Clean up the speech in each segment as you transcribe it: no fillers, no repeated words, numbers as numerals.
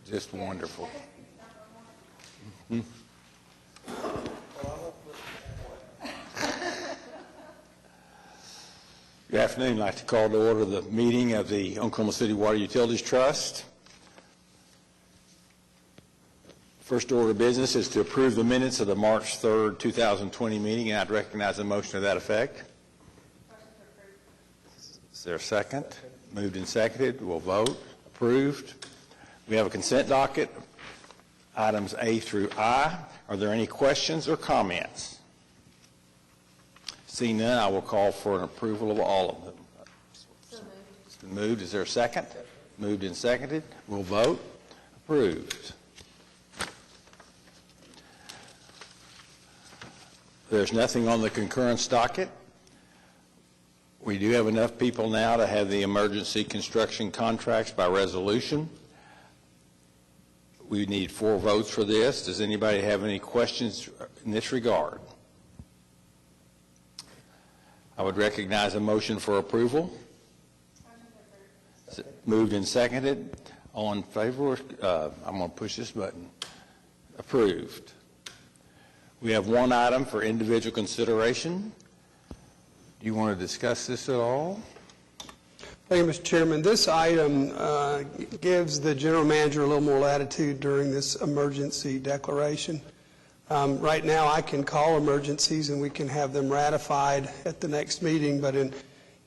Just wonderful. Mm-hmm. Good afternoon. I'd like to call to order the meeting of the Oklahoma City Water Utilities Trust. First order of business is to approve the minutes of the March 3rd, 2020 meeting, and I'd recognize a motion to that effect. Is there a second? Moved and seconded. We'll vote. Approved. We have a consent docket, items A through I. Are there any questions or comments? Seeing none, I will call for an approval of all of them. So moved. It's been moved. Is there a second? Moved and seconded. We'll vote. Approved. There's nothing on the concurrence docket. We do have enough people now to have the emergency construction contracts by resolution. We need 4 votes for this. Does anybody have any questions in this regard? I would recognize a motion for approval. Moved and seconded. All in favor? I'm going to push this button. Approved. We have 1 item for individual consideration. Do you want to discuss this at all? Thank you, Mr. Chairman. This item gives the general manager a little more latitude during this emergency declaration. Right now, I can call emergencies and we can have them ratified at the next meeting, but in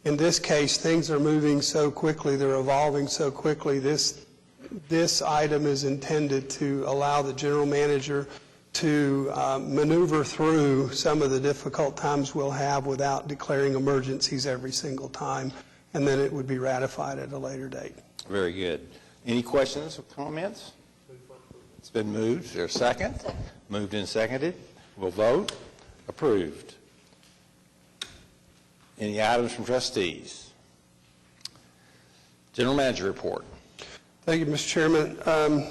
this case, things are moving so quickly, they're evolving so quickly. This item is intended to allow the general manager to maneuver through some of the difficult times we'll have without declaring emergencies every single time, and then it would be ratified at a later date. Very good. Any questions or comments? It's been moved. Is there a second? Moved and seconded. We'll vote. Approved. Any items from trustees? General manager report. Thank you, Mr. Chairman. I'm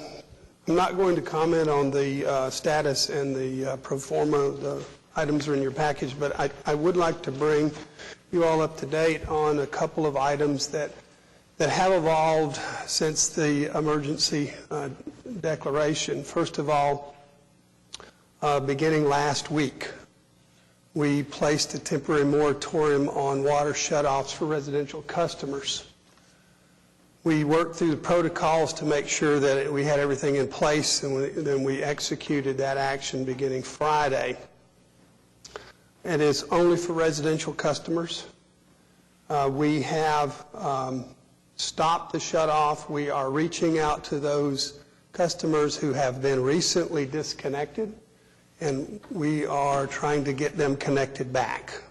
not going to comment on the status and the pro forma. The items are in your package, but I would like to bring you all up to date on a couple of items that have evolved since the emergency declaration. First of all, beginning last week, we placed a temporary moratorium on water shutoffs for residential customers. We worked through the protocols to make sure that we had everything in place, and then we executed that action beginning Friday. It is only for residential customers. We have stopped the shutoff. We are reaching out to those customers who have been recently disconnected, and we are trying to get them connected back.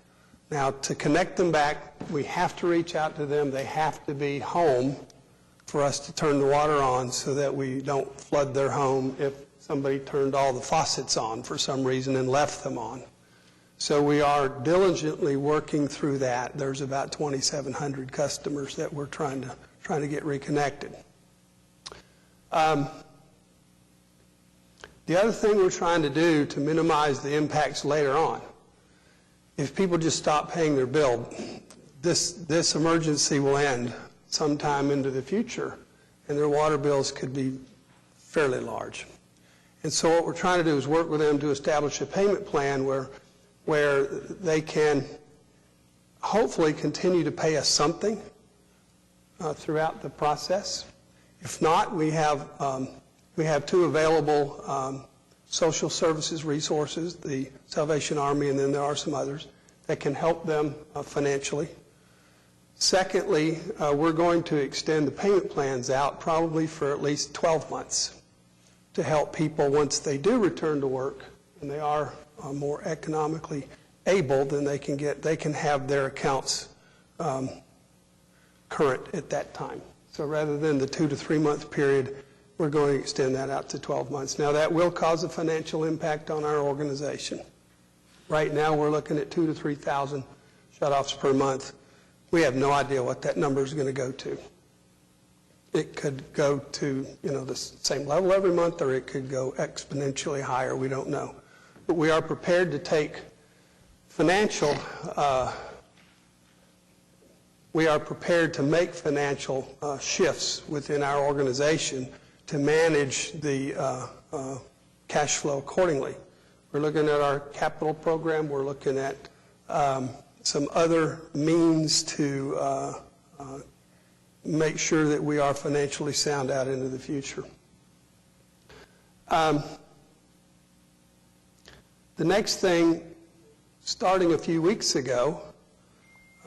Now, to connect them back, we have to reach out to them. They have to be home for us to turn the water on so that we don't flood their home if somebody turned all the faucets on for some reason and left them on. So we are diligently working through that. There's about 2,700 customers that we're trying to get reconnected. The other thing we're trying to do to minimize the impacts later on, if people just stop paying their bill, this emergency will end sometime into the future, and their water bills could be fairly large. And so what we're trying to do is work with them to establish a payment plan where they can hopefully continue to pay us something throughout the process. If not, we have 2 available social services resources, the Salvation Army, and then there are some others that can help them financially. Secondly, we're going to extend the payment plans out probably for at least 12 months to help people once they do return to work and they are more economically able, then they can have their accounts current at that time. So rather than the 2 to 3 month period, we're going to extend that out to 12 months. Now that will cause a financial impact on our organization. Right now we're looking at 2,000 to 3,000 shutoffs per month. We have no idea what that number is going to go to. It could go to the same level every month, or it could go exponentially higher. We don't know. But we are prepared to take we are prepared to make financial shifts within our organization to manage the cash flow accordingly. We're looking at our capital program. We're looking at some other means to make sure that we are financially sound out into the future. The next thing, starting a few weeks ago,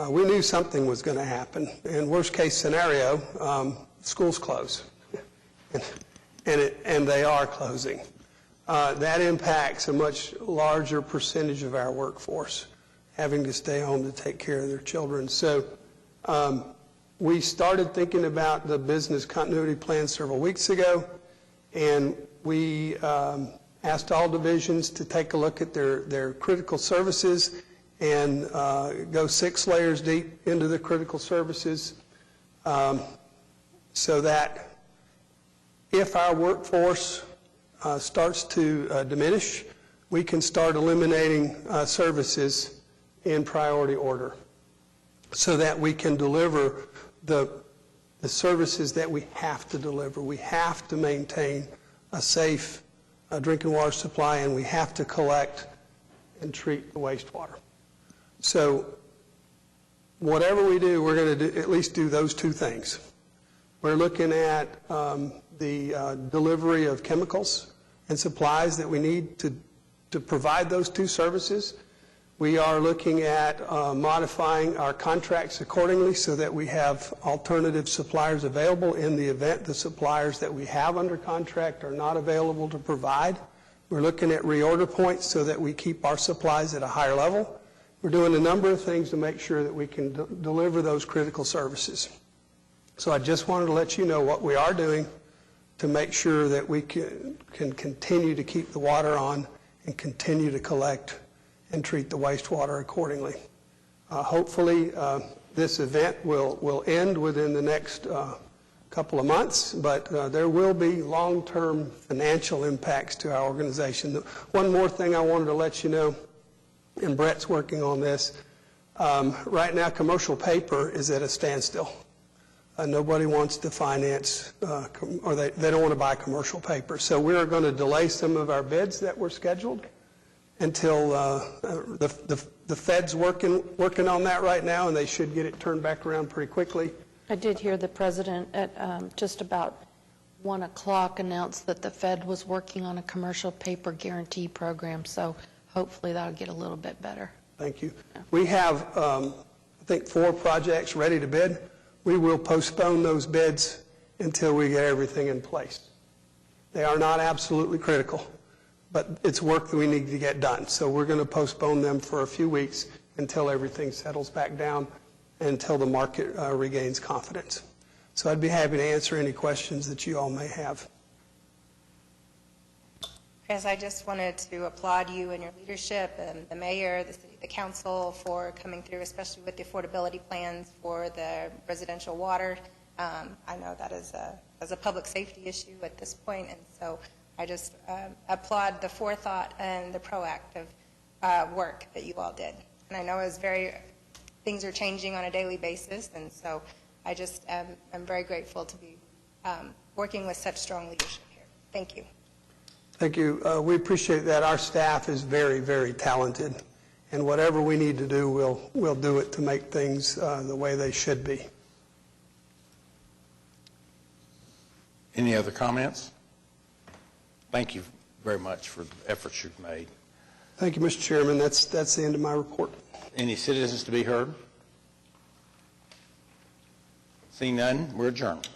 we knew something was going to happen. In worst case scenario, schools close, and they are closing. That impacts a much larger percentage of our workforce having to stay home to take care of their children. So we started thinking about the business continuity plan several weeks ago, and we asked all divisions to take a look at their critical services and go 6 layers deep into the critical services so that if our workforce starts to diminish, we can start eliminating services in priority order so that we can deliver the services that we have to deliver. We have to maintain a safe drinking water supply, and we have to collect and treat the wastewater. So whatever we do, we're going to at least do those 2 things. We're looking at the delivery of chemicals and supplies that we need to provide those 2 services. We are looking at modifying our contracts accordingly so that we have alternative suppliers available in the event the suppliers that we have under contract are not available to provide. We're looking at reorder points so that we keep our supplies at a higher level. We're doing a number of things to make sure that we can deliver those critical services. So I just wanted to let you know what we are doing to make sure that we can continue to keep the water on and continue to collect and treat the wastewater accordingly. Hopefully, this event will end within the next couple of months, but there will be long-term financial impacts to our organization. One more thing I wanted to let you know, and Brett's working on this. Right now, commercial paper is at a standstill. Nobody wants to finance, or they don't want to buy commercial paper. So we're going to delay some of our bids that were scheduled until the Fed's working on that right now, and they should get it turned back around pretty quickly. I did hear the president at just about 1 o'clock announce that the Fed was working on a commercial paper guarantee program, so hopefully that'll get a little bit better. Thank you. We have, I think, 4 projects ready to bid. We will postpone those bids until we get everything in place. They are not absolutely critical, but it's work that we need to get done. So we're going to postpone them for a few weeks until everything settles back down, until the market regains confidence. So I'd be happy to answer any questions that you all may have. Chris, I just wanted to applaud you and your leadership and the mayor, the council for coming through, especially with the affordability plans for the residential water. I know that is a public safety issue at this point, and so I just applaud the forethought and the proactive work that you all did. And I know things are changing on a daily basis, and so I just am very grateful to be working with such strong leadership here. Thank you. Thank you. We appreciate that. Our staff is very, very talented, and whatever we need to do, we'll do it to make things the way they should be. Any other comments? Thank you very much for the efforts you've made. Thank you, Mr. Chairman. That's the end of my report. Any citizens to be heard? Seeing none, we're adjourned.